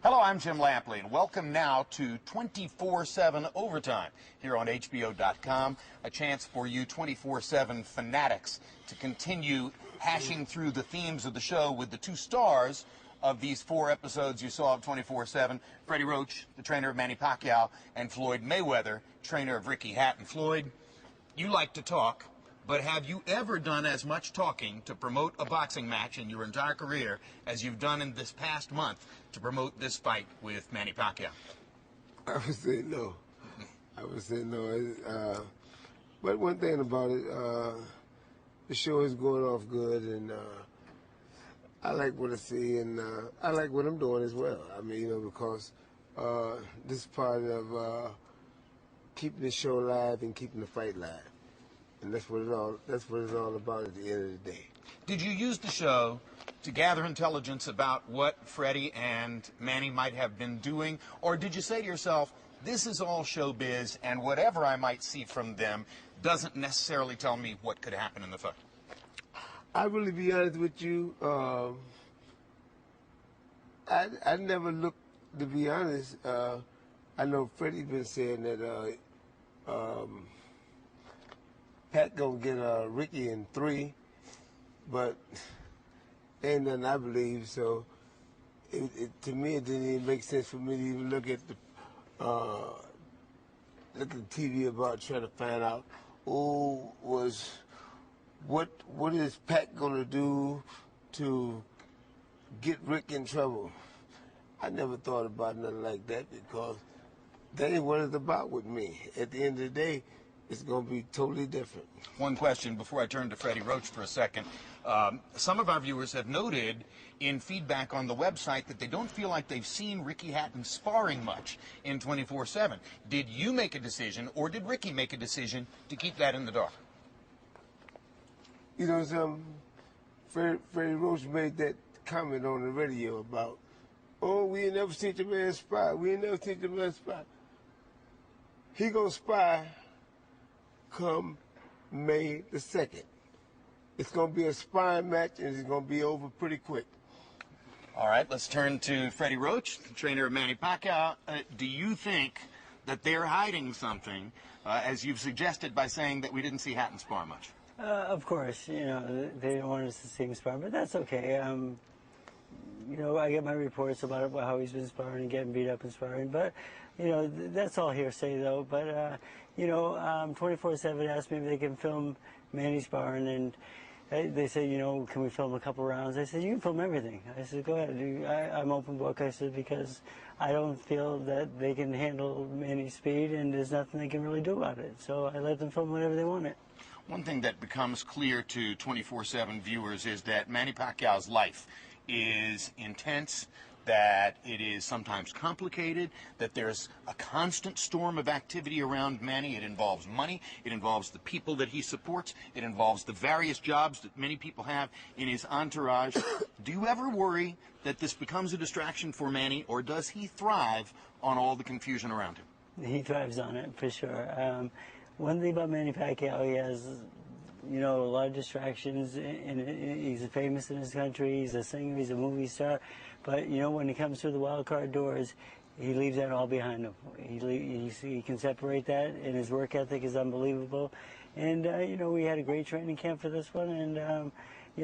Hello, I'm Jim Lampley, and welcome now to 24/7 Overtime here on HBO.com. A chance for you 24/7 fanatics to continue hashing through the themes of the show with the two stars of these 4 episodes you saw of 24/7, Freddie Roach, the trainer of Manny Pacquiao, and Floyd Mayweather, trainer of Ricky Hatton. Floyd, you like to talk, but have you ever done as much talking to promote a boxing match in your entire career as you've done in this past month to promote this fight with Manny Pacquiao? I would say no. I would say no. But one thing about it, the show is going off good, and I like what I see, and I like what I'm doing as well. I mean, because this is part of keeping the show live and keeping the fight live. And that's what it's all about at the end of the day. Did you use the show to gather intelligence about what Freddie and Manny might have been doing? Or did you say to yourself, this is all showbiz, and whatever I might see from them doesn't necessarily tell me what could happen in the fight? I really be honest with you, I never looked, to be honest. I know Freddie been saying that Pat gonna get Ricky in 3, but ain't nothing I believe. So to me, it didn't even make sense for me to even look at the TV about trying to find out what is Pat gonna do to get Rick in trouble. I never thought about nothing like that because that ain't what it's about with me. At the end of the day, it's going to be totally different. One question before I turn to Freddie Roach for a second. Some of our viewers have noted in feedback on the website that they don't feel like they've seen Ricky Hatton sparring much in 24/7. Did you make a decision, or did Ricky make a decision to keep that in the dark? You know, Freddie Roach made that comment on the radio about, we ain't never seen the man spy. We ain't never seen the man spy. He gonna spy come May the 2nd. It's going to be a sparring match, and it's going to be over pretty quick. All right, let's turn to Freddie Roach, the trainer of Manny Pacquiao. Do you think that they're hiding something, as you've suggested by saying that we didn't see Hatton spar much? Of course, they don't want us to see him spar, but that's okay. I get my reports about how he's been sparring and getting beat up and sparring, but, that's all hearsay, though. But, 24/7 asked me if they can film Manny sparring, and they said, can we film a couple rounds? I said, you can film everything. I said, go ahead. I'm open book, I said, because I don't feel that they can handle Manny's speed, and there's nothing they can really do about it. So I let them film whatever they wanted. One thing that becomes clear to 24/7 viewers is that Manny Pacquiao's life is intense, that it is sometimes complicated, that there's a constant storm of activity around Manny. It involves money, it involves the people that he supports, it involves the various jobs that many people have in his entourage. Do you ever worry that this becomes a distraction for Manny, or does he thrive on all the confusion around him? He thrives on it, for sure. One thing about Manny Pacquiao, he has a lot of distractions, and he's famous in his country, he's a singer, he's a movie star, but, when he comes through the wild card doors, he leaves that all behind him. He can separate that, and his work ethic is unbelievable. And, we had a great training camp for this one, and, he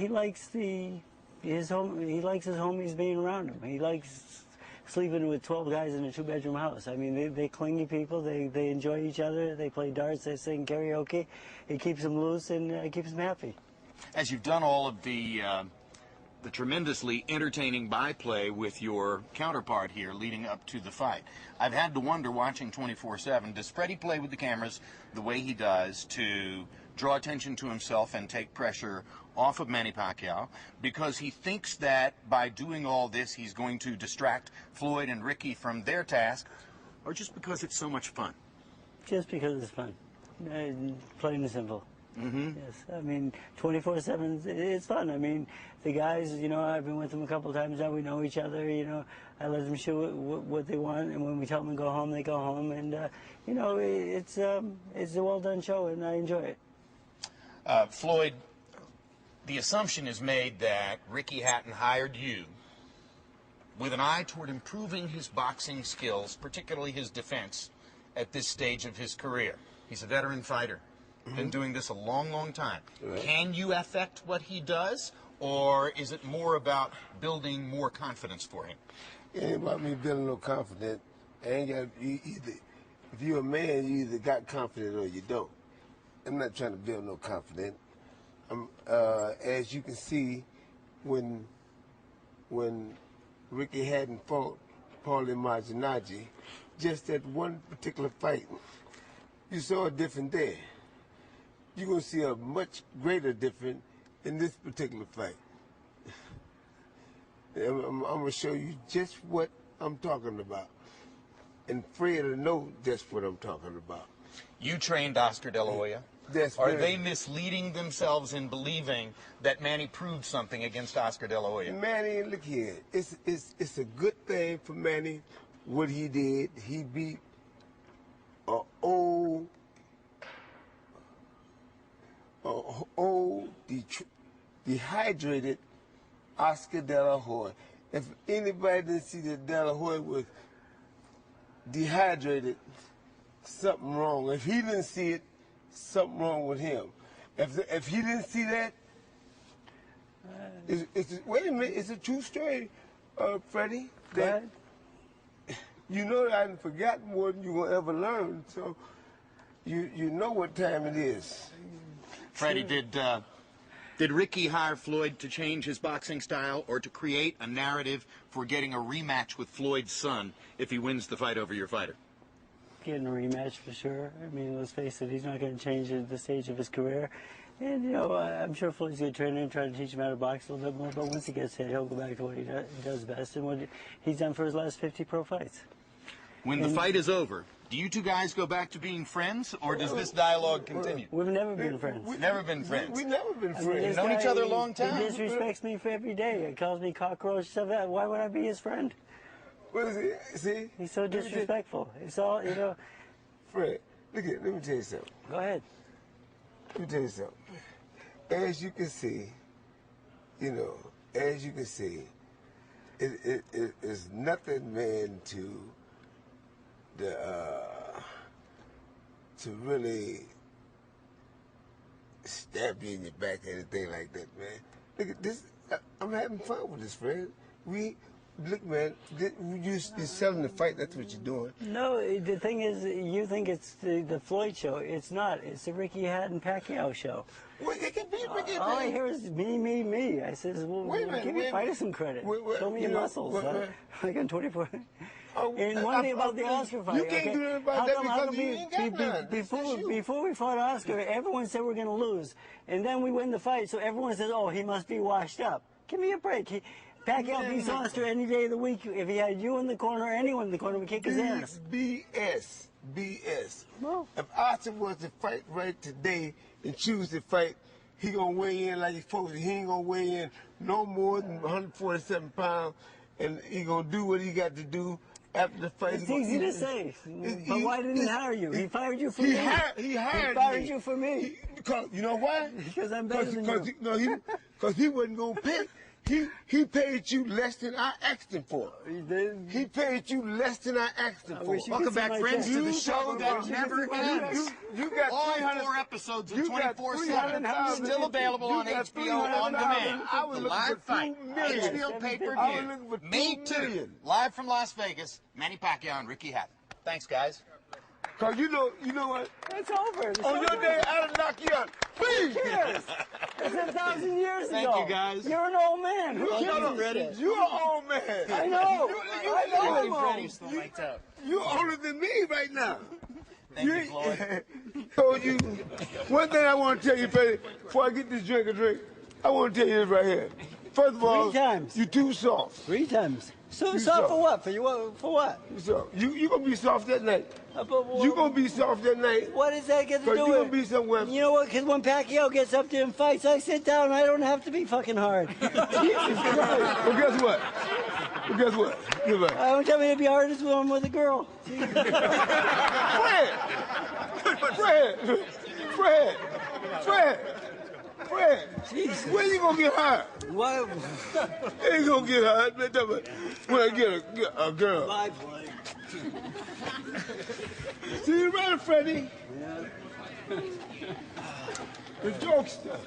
likes his homies being around him. He likes sleeping with 12 guys in a 2-bedroom house. I mean, they clingy people. They enjoy each other. They play darts. They sing karaoke. It keeps them loose and keeps them happy. As you've done all of the tremendously entertaining byplay with your counterpart here leading up to the fight, I've had to wonder, watching 24/7, does Freddie play with the cameras the way he does to draw attention to himself and take pressure off of Manny Pacquiao because he thinks that by doing all this he's going to distract Floyd and Ricky from their task, or just because it's so much fun? Just because it's fun. Plain and simple. Mm-hmm. Yes, I mean, 24/7, it's fun. I mean, the guys, I've been with them a couple of times now. We know each other, I let them shoot what they want, and when we tell them to go home, they go home. And, it's a well-done show, and I enjoy it. Floyd, the assumption is made that Ricky Hatton hired you with an eye toward improving his boxing skills, particularly his defense, at this stage of his career. He's a veteran fighter, been doing this a long, long time. Right. Can you affect what he does, or is it more about building more confidence for him? It ain't about me building no confidence. I ain't got either. If you're a man, you either got confidence or you don't. I'm not trying to build no confidence. As you can see, when Ricky Hatton fought Paulie Malignaggi, just that one particular fight, you saw a difference there. You're going to see a much greater difference in this particular fight. I'm going to show you just what I'm talking about. And Fred will know just what I'm talking about. You trained Oscar De La Hoya. Are they misleading themselves in believing that Manny proved something against Oscar De La Hoya? Manny, look here. It's a good thing for Manny what he did. He beat an old dehydrated Oscar De La Hoya. If anybody didn't see that De La Hoya was dehydrated, something wrong. If he didn't see it, something wrong with him. If he didn't see that, wait a minute, it's a true story, Freddie. That you know that I haven't forgotten more than you're gonna ever learn. So you know what time it is. Freddie, did Ricky hire Floyd to change his boxing style or to create a narrative for getting a rematch with Floyd's son if he wins the fight over your fighter? Getting a rematch for sure. I mean, let's face it, he's not going to change at the stage of his career. And, you know, I'm sure Floyd's a good trainer and try to teach him how to box a little bit more. But once he gets hit, he'll go back to what he does best and what he's done for his last 50 pro fights. When the fight is over, do you two guys go back to being friends, or does this dialogue continue? We've never been friends. We've never been friends. We've never been friends. We've known each other a long time. He disrespects me for every day. He calls me cockroach, stuff like that. Why would I be his friend? What is it? See? He's so disrespectful. It's all, you know. Fred, look at, let me tell you something. Go ahead. Let me tell you something. As you can see, you know, as you can see, it is nothing, man, to really stab you in your back or anything like that, man. Look at this. I'm having fun with this, friend. Look, man, you're selling the fight. That's what you're doing. No, the thing is, you think it's the Floyd show. It's not. It's the Ricky Hatton Pacquiao show. Well, it can be Ricky. All I hear is me, me, me. I says, well, give your fighter some credit. Show me your muscles. Like on 24. And one thing about the Oscar fight. You can't do anything about that because you ain't got none. Before we fought Oscar, everyone said we're going to lose. And then we win the fight, so everyone says, oh, he must be washed up. Give me a break. Pacquiao beats Oscar any day of the week. If he had you in the corner or anyone in the corner, we kick his ass. BS. No. If Oscar was to fight right today and choose to fight, he going to weigh in like he's supposed to. He ain't going to weigh in no more than 147 pounds, and he going to do what he got to do after the fight. It's easy to say, but why didn't he hire you? He fired you for me. He fired you for me. Because, you know why? Because I'm better than you. Because he wasn't going to pay. He paid you less than I asked him for. He paid you less than I asked him for. Welcome back, friends, to the show that never ends. You got all 4 episodes of 24/7 still available on HBO on demand. The live fight, HBO pay-per-view, May 2, live from Las Vegas. Manny Pacquiao and Ricky Hatton. Thanks, guys. Cause you know what? It's over. On your day, I'll knock you out. Please. Cheers. It's 1,000 years ago. Thank you, guys. You're an old man. You're an old man. I know. You're older than me right now. Thank you, Floyd. So one thing I want to tell you, Freddie, before I get this drink, I want to tell you this right here. First of all, 3 times. You're too soft. 3 times. So soft for what? For what? So you gonna be soft that night. You gonna be soft that night. What does that get to do with it? You gonna be somewhere. You know what? Because when Pacquiao gets up there and fights, I sit down. I don't have to be fucking hard. Jesus Christ. Well, guess what? I don't tell me to be hard as when I'm with a girl. Fred. Fred, when you gonna get hurt? What? Ain't gonna get hurt. When I get a girl. Bye, Floyd. See you later, Freddie. Yeah. The jokester.